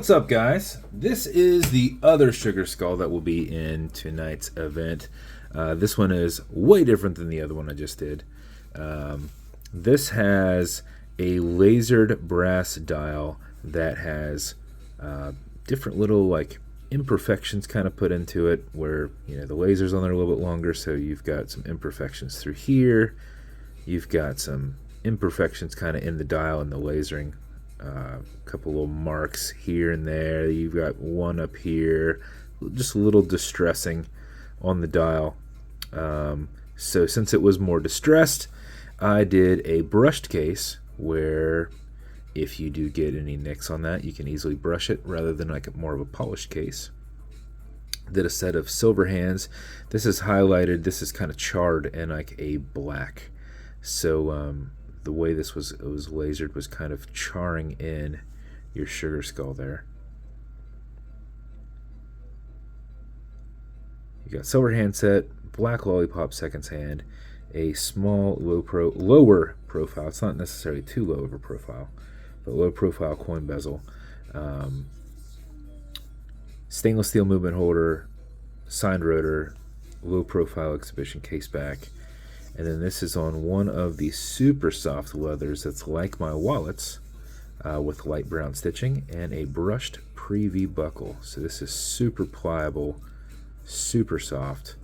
What's up, guys? This is the other sugar skull that will be in tonight's event. This one is way different than the other one I just did. This has a lasered brass dial that has different little like imperfections kind of put into it, where the laser's on there a little bit longer, so you've got some imperfections through here. You've got some imperfections kind of in the dial and the lasering. A couple little marks here and there. You've got one up here, just a little distressing on the dial. So since it was more distressed, I did a brushed case where if you do get any nicks on that, you can easily brush it rather than like more of a polished case. Did a set of silver hands. This is highlighted. This is kind of charred and like a black. So the way this was lasered was kind of charring in your sugar skull there. You got silver hand set, black lollipop seconds hand, a small lower profile. It's not necessarily too low of a profile, but low profile coin bezel. Stainless steel movement holder, signed rotor, low profile exhibition case back. And then this is on one of the super soft leathers that's like my wallets, with light brown stitching and a brushed pre-V buckle. So this is super pliable, super soft,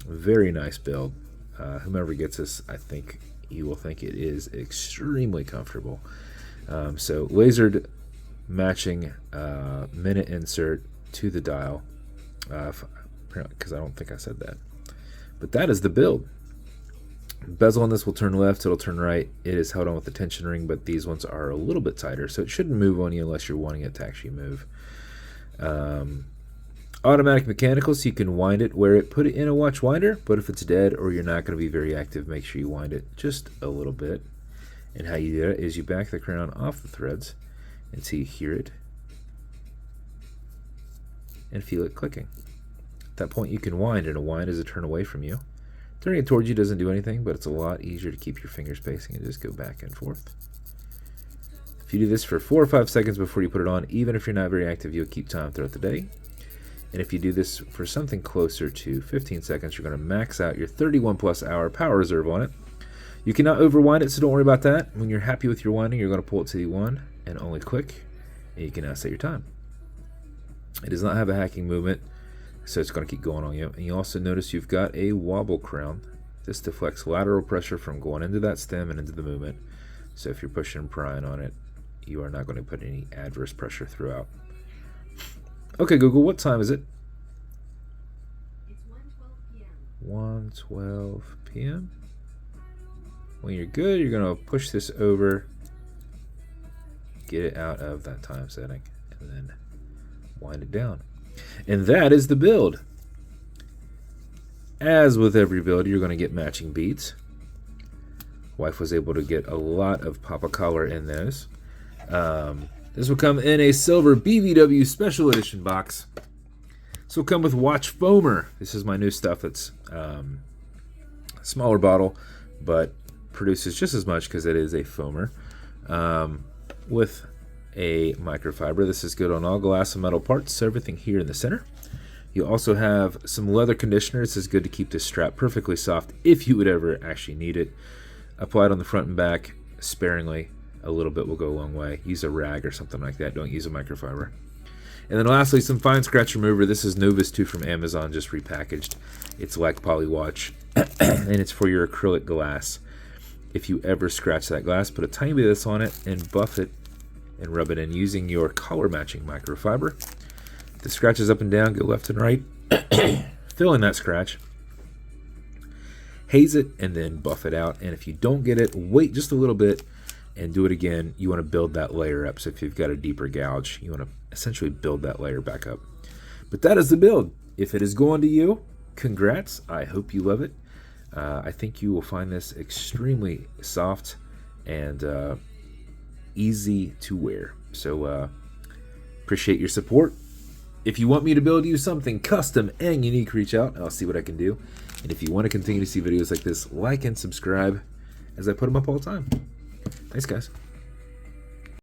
very nice build. Whomever gets this, I think you will think it is extremely comfortable. So lasered matching minute insert to the dial, because I don't think I said that. But that is the build. Bezel on this will turn left, it'll turn right. It is held on with a tension ring, but these ones are a little bit tighter, so it shouldn't move on you unless you're wanting it to actually move. Automatic mechanical, so you can wind it, wear it, put it in a watch winder, but if it's dead or you're not going to be very active, make sure you wind it just a little bit. And how you do it is you back the crown off the threads until you hear it and feel it clicking. At that point you can wind, and a wind is a turn away from you. Turning it towards you doesn't do anything, but it's a lot easier to keep your finger spacing and just go back and forth. If you do this for 4 or 5 seconds before you put it on, even if you're not very active, you'll keep time throughout the day. And if you do this for something closer to 15 seconds, you're going to max out your 31 plus hour power reserve on it. You cannot overwind it, so don't worry about that. When you're happy with your winding, you're going to pull it to the 1 and only click, and you can now set your time. It does not have a hacking movement, so it's going to keep going on you. And you also notice you've got a wobble crown. This deflects lateral pressure from going into that stem and into the movement. So if you're pushing and prying on it, you are not going to put any adverse pressure throughout. Okay, Google, what time is it? It's 1:12 p.m. 1:12 p.m. When you're good, you're going to push this over, get it out of that time setting, and then wind it down. And that is the build. As with every build, you're going to get matching beads. Wife was able to get a lot of Papa color in those. This will come in a silver BVW special edition box. This will come with watch foamer. This is my new stuff. It's a smaller bottle, but produces just as much because it is a foamer. With a microfiber. This is good on all glass and metal parts, so everything here in the center. You also have some leather conditioner. This is good to keep this strap perfectly soft if you would ever actually need it. Apply it on the front and back sparingly. A little bit will go a long way. Use a rag or something like that. Don't use a microfiber. And then lastly, some fine scratch remover. This is Novus 2 from Amazon, just repackaged. It's like Polywatch, and it's for your acrylic glass. If you ever scratch that glass, put a tiny bit of this on it and buff it and rub it in using your color matching microfiber. The scratches up and down, go left and right, fill in that scratch, haze it, and then buff it out. And if you don't get it, wait just a little bit and do it again. You want to build that layer up. So if you've got a deeper gouge, you want to essentially build that layer back up. But that is the build. If it is going to you, congrats. I hope you love it. I think you will find this extremely soft and easy to wear. So appreciate your support. If you want me to build you something custom and unique, reach out and I'll see what I can do. And if you want to continue to see videos like this, like and subscribe, as I put them up all the time. Thanks, guys.